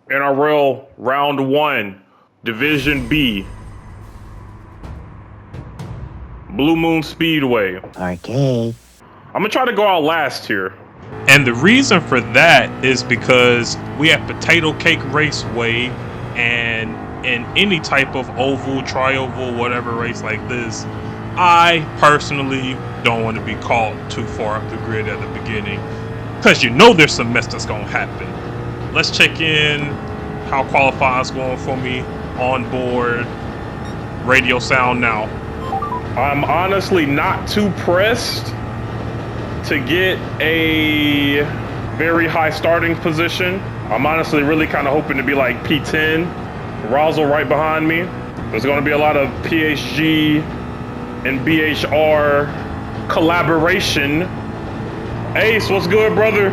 NRL Round 1, Division B. Blue Moon Speedway. Parquet. I'm gonna try to go out last here. And the reason for that is because we have Potato Cake Raceway, and in any type of oval, tri-oval, whatever race like this, I personally don't want to be called too far up the grid at the beginning, because you know there's some mess that's going to happen. Let's check in how qualifying's going for me on board. Radio sound now. I'm honestly not too pressed to get a very high starting position. I'm honestly really kind of hoping to be like P10. Razzle right behind me. There's going to be a lot of PSG and BHR collaboration. Ace, what's good, brother?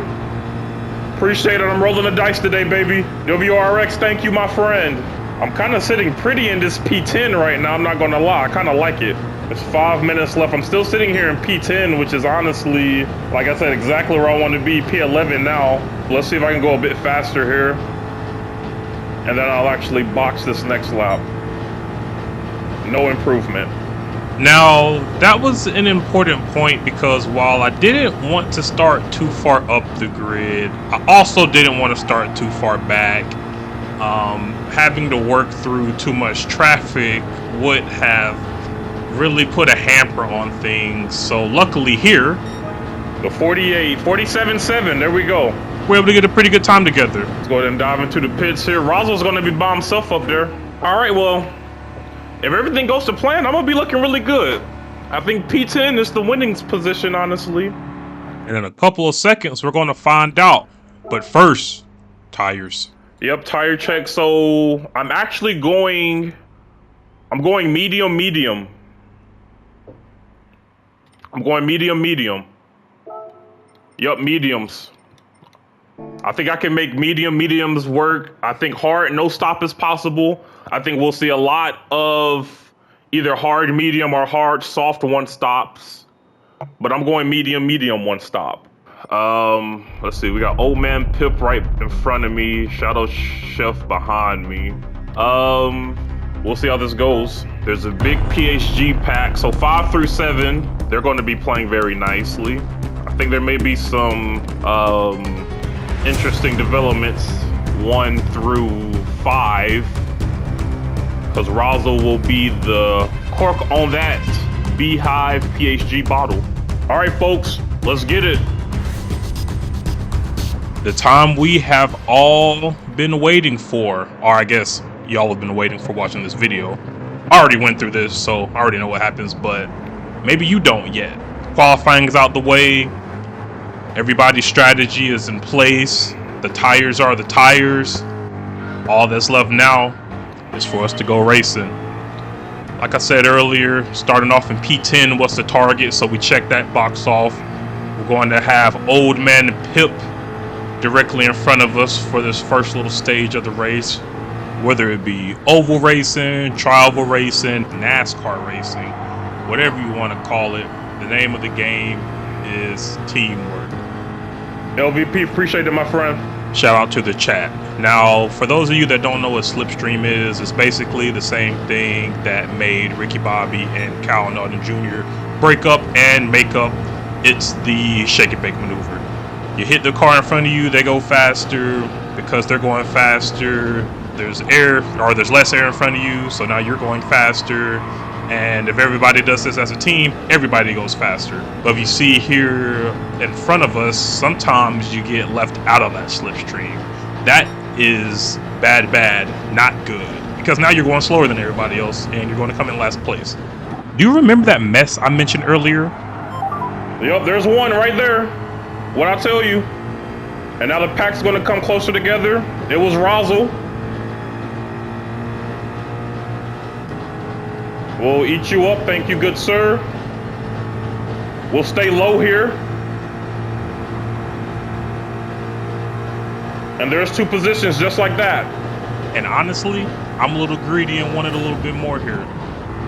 Appreciate it. I'm rolling the dice today, baby. WRX, thank you, my friend. I'm kind of sitting pretty in this P10 right now. I'm not going to lie. I kind of like it. There's 5 minutes left. I'm still sitting here in P10, which is honestly, like I said, exactly where I want to be. P11 now. Let's see if I can go a bit faster here. And then I'll actually box this next lap. No improvement. Now, that was an important point, because while I didn't want to start too far up the grid, I also didn't want to start too far back. Having to work through too much traffic would have really put a hamper on things. So luckily here, the 47.7, there we go. We're able to get a pretty good time together. Let's go ahead and dive into the pits here. Razzle's going to be by himself up there. All right, well, if everything goes to plan, I'm going to be looking really good. I think P10 is the winning position, honestly. And in a couple of seconds, we're going to find out. But first, tires. Yep, tire check. So I'm actually going medium. I'm going medium. Yup, mediums. I think I can make mediums work. I think hard, no stop is possible. I think we'll see a lot of either hard, medium, or hard, soft one stops. But I'm going medium, one stop. Let's see. We got Old Man Pip right in front of me. Shadow Chef behind me. We'll see how this goes. There's a big PSG pack. So 5 through 7, they're going to be playing very nicely. I think there may be some interesting developments 1 through 5, because Razzle will be the cork on that Beehive PSG bottle. All right, folks, let's get it. The time we have all been waiting for, or I guess y'all have been waiting for watching this video. I already went through this, so I already know what happens, but maybe you don't yet. Qualifying is out the way. Everybody's strategy is in place. The tires are the tires. All that's left now is for us to go racing. Like I said earlier, starting off in P10 was the target, so we checked that box off. We're going to have Old Man Pip directly in front of us for this first little stage of the race. Whether it be oval racing, tri-oval racing, NASCAR racing, whatever you want to call it, the name of the game is teamwork. LVP, appreciate it, my friend. Shout out to the chat. Now, for those of you that don't know what Slipstream is, it's basically the same thing that made Ricky Bobby and Cal Naughton Jr. break up and make up. It's the shake and bake maneuver. You hit the car in front of you, they go faster. Because they're going faster, there's less air in front of you, so now you're going faster. And if everybody does this as a team, everybody goes faster. But if you see here in front of us, sometimes you get left out of that slipstream. That is bad, not good. Because now you're going slower than everybody else, and you're going to come in last place. Do you remember that mess I mentioned earlier? Yep, there's one right there. What I tell you. And now the pack's going to come closer together. It was Razzle. We'll eat you up. Thank you, good sir. We'll stay low here. And there's 2 positions just like that. And honestly, I'm a little greedy and wanted a little bit more here.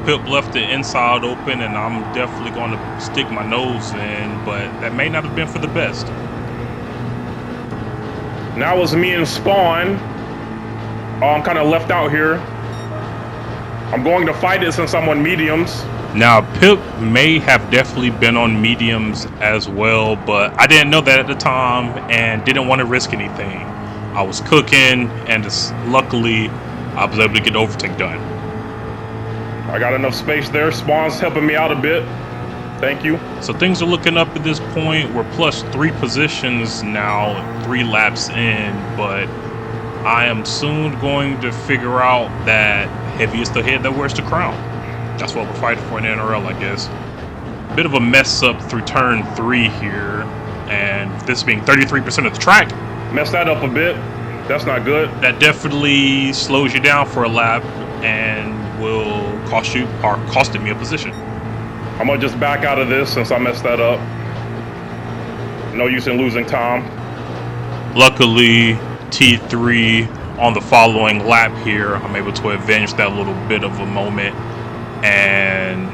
Pip left the inside open, and I'm definitely going to stick my nose in, but that may not have been for the best. Now it's me and Spawn. Oh, I'm kind of left out here. I'm going to fight it since I'm on mediums. Now, Pip may have definitely been on mediums as well, but I didn't know that at the time and didn't want to risk anything. I was cooking, and just luckily, I was able to get the overtake done. I got enough space there. Spawn's helping me out a bit. Thank you. So things are looking up at this point. We're plus 3 positions now, 3 laps in, but I am soon going to figure out that Heavy is the head that wears the crown. That's what we're fighting for in NRL, I guess. Bit of a mess up through turn 3 here, and this being 33% of the track. Messed that up a bit. That's not good. That definitely slows you down for a lap and will costed me a position. I'm gonna just back out of this since I messed that up. No use in losing time. Luckily, T3 on the following lap here, I'm able to avenge that little bit of a moment and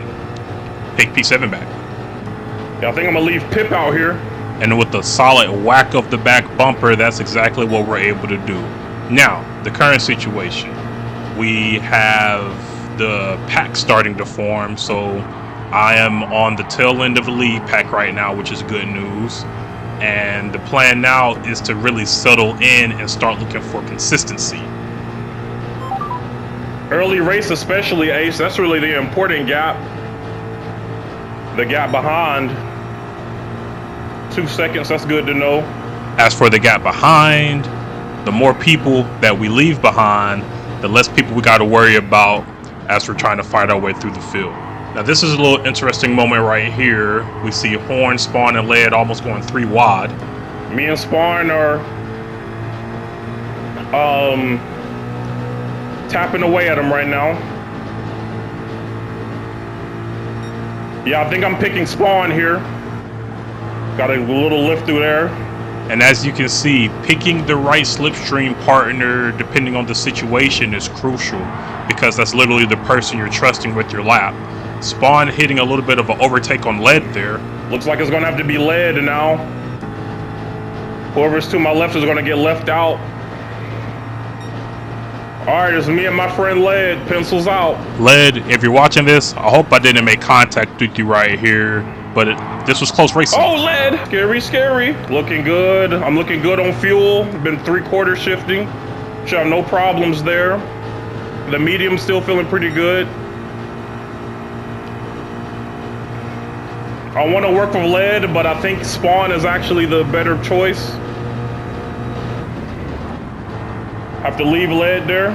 take P7 back. Yeah, I think I'm gonna leave Pip out here. And with the solid whack of the back bumper, that's exactly what we're able to do. Now, the current situation. We have the pack starting to form, so I am on the tail end of the lead pack right now, which is good news. And the plan now is to really settle in and start looking for consistency. Early race especially, Ace, that's really the important gap. The gap behind. 2 seconds, that's good to know. As for the gap behind, the more people that we leave behind, the less people we got to worry about as we're trying to fight our way through the field. Now this is a little interesting moment right here. We see Horn, Spawn, and Led almost going 3 wide. Me and Spawn are tapping away at him right now. Yeah, I think I'm picking Spawn here. Got a little lift through there. And as you can see, picking the right slipstream partner, depending on the situation, is crucial because that's literally the person you're trusting with your lap. Spawn hitting a little bit of an overtake on Led there. Looks like it's gonna have to be Led now. Whoever's to my left is gonna get left out. All right, it's me and my friend Led. Pencils out. Led, if you're watching this, I hope I didn't make contact with you right here, but this was close racing. Oh, Led! Scary, scary. Looking good. I'm looking good on fuel. Been 3/4 shifting. Should have no problems there. The medium's still feeling pretty good. I want to work with Led, but I think Spawn is actually the better choice. Have to leave Led there.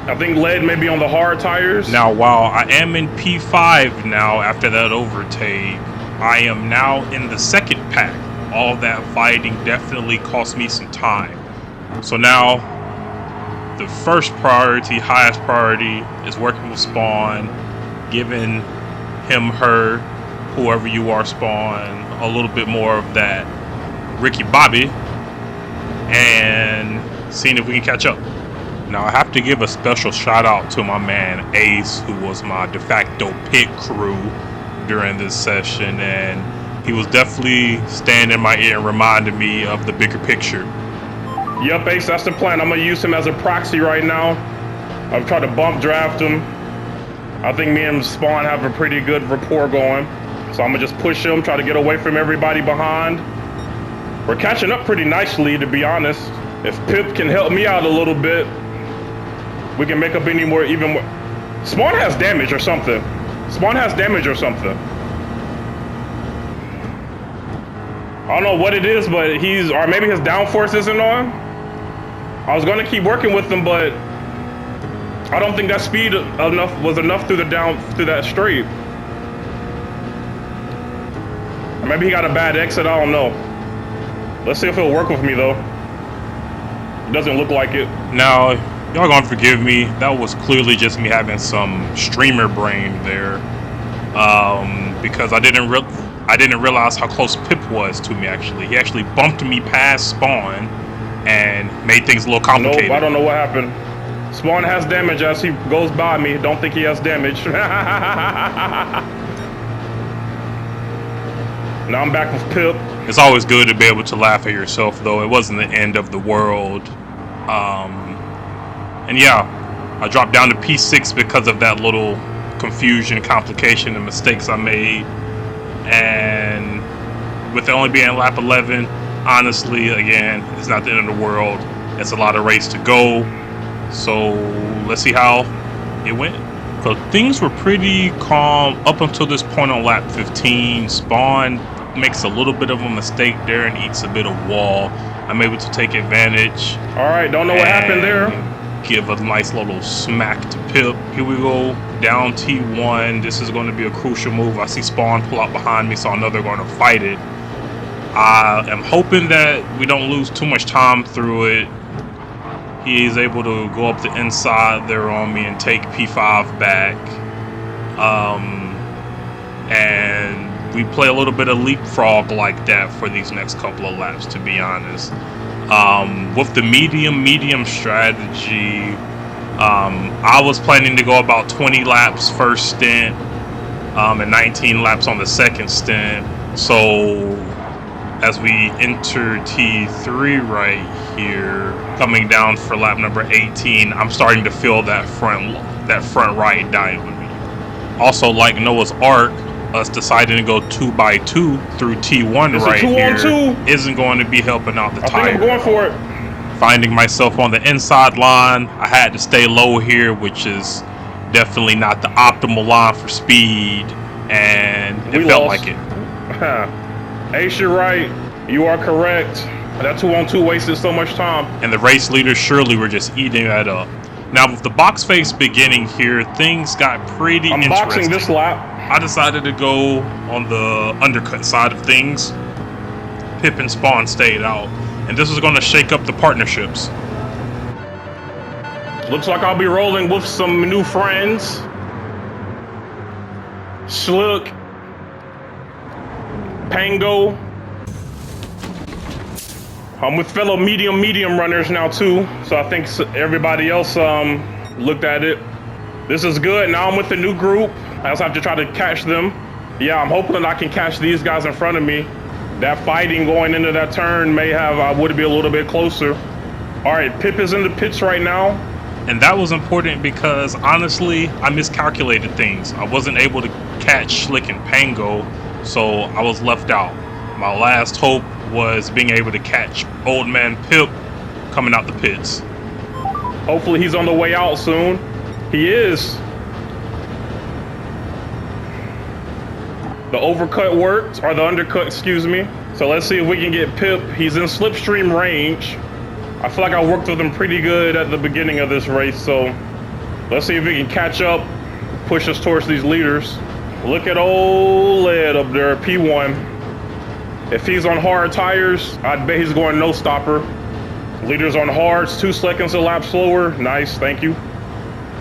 I think Led may be on the hard tires. Now, while I am in P5 now after that overtake, I am now in the second pack. All that fighting definitely cost me some time. So now, the first priority, highest priority, is working with Spawn, giving him, her, whoever you are, Spawn, a little bit more of that Ricky Bobby, and seeing if we can catch up. Now I have to give a special shout out to my man Ace, who was my de facto pit crew during this session, and he was definitely standing in my ear and reminding me of the bigger picture. Yep, Ace, that's the plan. I'm gonna use him as a proxy right now. I'm trying to bump draft him. I think me and Spawn have a pretty good rapport going. So I'm gonna just push him, try to get away from everybody behind. We're catching up pretty nicely, to be honest. If Pip can help me out a little bit, we can make up even more. Spawn has damage or something. Spawn has damage or something. I don't know what it is, but or maybe his downforce isn't on. I was gonna keep working with him, but I don't think that speed was enough through that straight. Or maybe he got a bad exit, I don't know. Let's see if it'll work with me though. It doesn't look like it. Now, y'all gonna forgive me. That was clearly just me having some streamer brain there, because I didn't realize how close Pip was to me. Actually, he actually bumped me past Spawn and made things a little complicated. Nope, I don't know what happened. Spawn has damage as he goes by me. Don't think he has damage. Now I'm back with Pip. It's always good to be able to laugh at yourself, though. It wasn't the end of the world. And yeah, I dropped down to P6 because of that little confusion, complication, and mistakes I made. And with it only being lap 11, honestly, again, it's not the end of the world. It's a lot of race to go. So let's see how it went. So things were pretty calm up until this point on lap 15. Spawn makes a little bit of a mistake there and eats a bit of wall. I'm able to take advantage. All right, don't know what happened there. Give a nice little smack to Pip. Here we go, down T1. This is going to be a crucial move. I see Spawn pull out behind me, so I know they're going to fight it. I am hoping that we don't lose too much time through it. He is able to go up the inside there on me and take P5 back. And we play a little bit of leapfrog like that for these next couple of laps, to be honest. With the medium strategy, I was planning to go about 20 laps first stint, and 19 laps on the second stint. So as we enter T3 right here, coming down for lap number 18, I'm starting to feel that front right dying with me. Also, like Noah's Ark, us deciding to go 2x2 through T1 right here isn't going to be helping out the tire. I think I'm going for it. Finding myself on the inside line, I had to stay low here, which is definitely not the optimal line for speed, and it felt like it. Ace, you're right. You are correct. That 2-on-2 wasted so much time. And the race leaders surely were just eating that up. Now, with the box face beginning here, things got pretty interesting. I'm boxing this lap. I decided to go on the undercut side of things. Pip and Spawn stayed out. And this is going to shake up the partnerships. Looks like I'll be rolling with some new friends. Schluck. Pango. I'm with fellow medium runners now too. So I think everybody else looked at it. This is good. Now I'm with the new group. I also have to try to catch them. Yeah, I'm hoping that I can catch these guys in front of me. That fighting going into that turn may have, I would be a little bit closer. All right, Pip is in the pits right now. And that was important because honestly, I miscalculated things. I wasn't able to catch Schlick and Pango, so I was left out. My last hope was being able to catch old man Pip coming out the pits. Hopefully he's on the way out soon. He is. The overcut worked, or the undercut, excuse me. So let's see if we can get Pip. He's in slipstream range. I feel like I worked with him pretty good at the beginning of this race, so let's see if we can catch up, push us towards these leaders. Look at old Led up there, P1. If he's on hard tires, I'd bet he's going no stopper. Leaders on hards, 2 seconds a lap slower. Nice, thank you.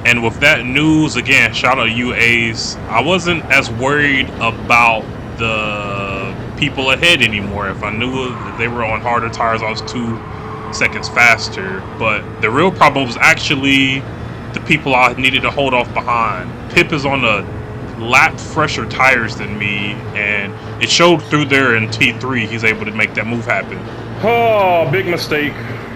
And with that news, again, shout out to you, Ace. I wasn't as worried about the people ahead anymore. If I knew that they were on harder tires, I was 2 seconds faster. But the real problem was actually the people I needed to hold off behind. Pip is on a lap fresher tires than me, and it showed through there in T3. He's able to make that move happen. Oh, big mistake.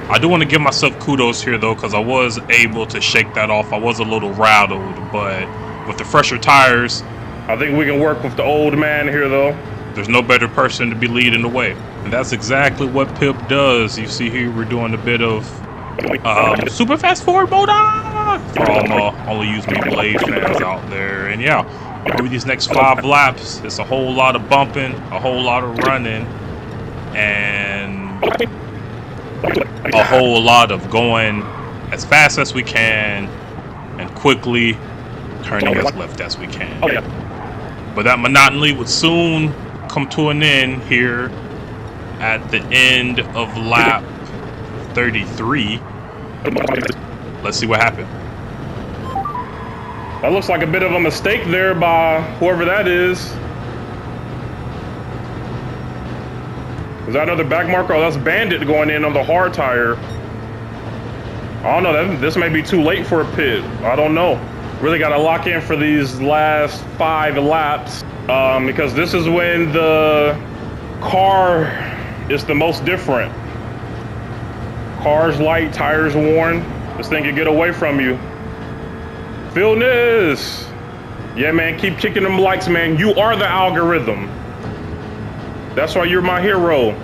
I do want to give myself kudos here though, because I was able to shake that off. I was a little rattled, but with the fresher tires, I think we can work with the old man here though. There's no better person to be leading the way, and that's exactly what Pip does. You see here we're doing a bit of super fast forward mode for all my only use me Blade fans out there. And yeah, over these next 5 laps, it's a whole lot of bumping, a whole lot of running, and a whole lot of going as fast as we can and quickly turning as left as we can. But that monotony would soon come to an end here at the end of lap 33. Let's see what happened. That looks like a bit of a mistake there by whoever that is. Is that another back marker? Oh, that's Bandit going in on the hard tire. I don't know, this may be too late for a pit. I don't know. Really got to lock in for these last 5 laps because this is when the car is the most different. Car's light, tires worn. This thing can get away from you. Feel this. Yeah, man, keep kicking them likes, man. You are the algorithm. That's why you're my hero.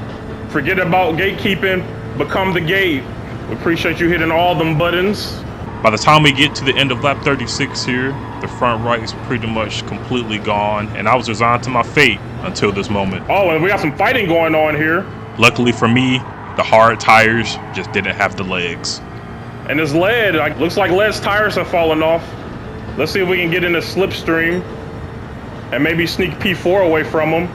Forget about gatekeeping, become the gate. We appreciate you hitting all them buttons. By the time we get to the end of lap 36 here, the front right is pretty much completely gone, and I was resigned to my fate until this moment. Oh, and we got some fighting going on here. Luckily for me, the hard tires just didn't have the legs. And this lead, looks like Led's tires have fallen off. Let's see if we can get in the slipstream and maybe sneak P4 away from him.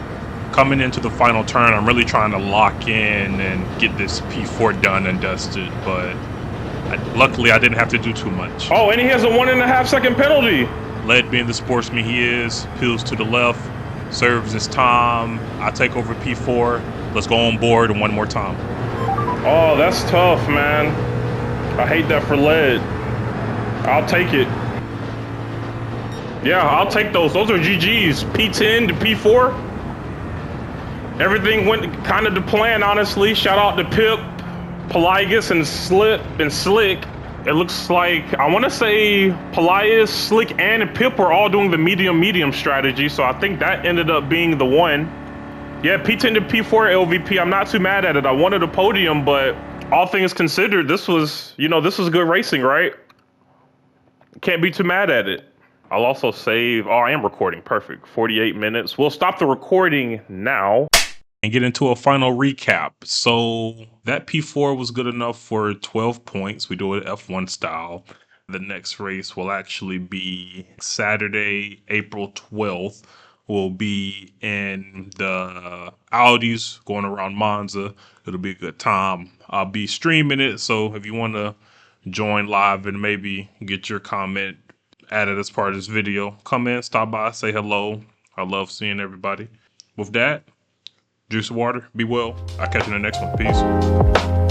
Coming into the final turn, I'm really trying to lock in and get this P4 done and dusted, but luckily I didn't have to do too much. Oh, and he has a 1.5 second penalty. Led being the sportsman he is, peels to the left, serves his time. I take over P4. Let's go on board one more time. Oh, that's tough, man. I hate that for Led. I'll take it. Yeah, I'll take those. Those are GGs. P10 to P4. Everything went kind of to plan, honestly. Shout out to Pip, Pelagus, and Slick. It looks like, I want to say Pelagus, Slick, and Pip were all doing the medium strategy, so I think that ended up being the one. Yeah, P10 to P4 LVP. I'm not too mad at it. I wanted a podium, but all things considered, this was good racing, right? Can't be too mad at it. I'll also save. Oh, I am recording. Perfect. 48 minutes. We'll stop the recording now and get into a final recap. So that P4 was good enough for 12 points. We do it F1 style. The next race will actually be Saturday, April 12th. We'll be in the Audis going around Monza. It'll be a good time. I'll be streaming it, so if you want to join live and maybe get your comment added as part of this video, come in, stop by, say hello. I love seeing everybody. With that, juice of water, be well. I'll catch you in the next one. Peace.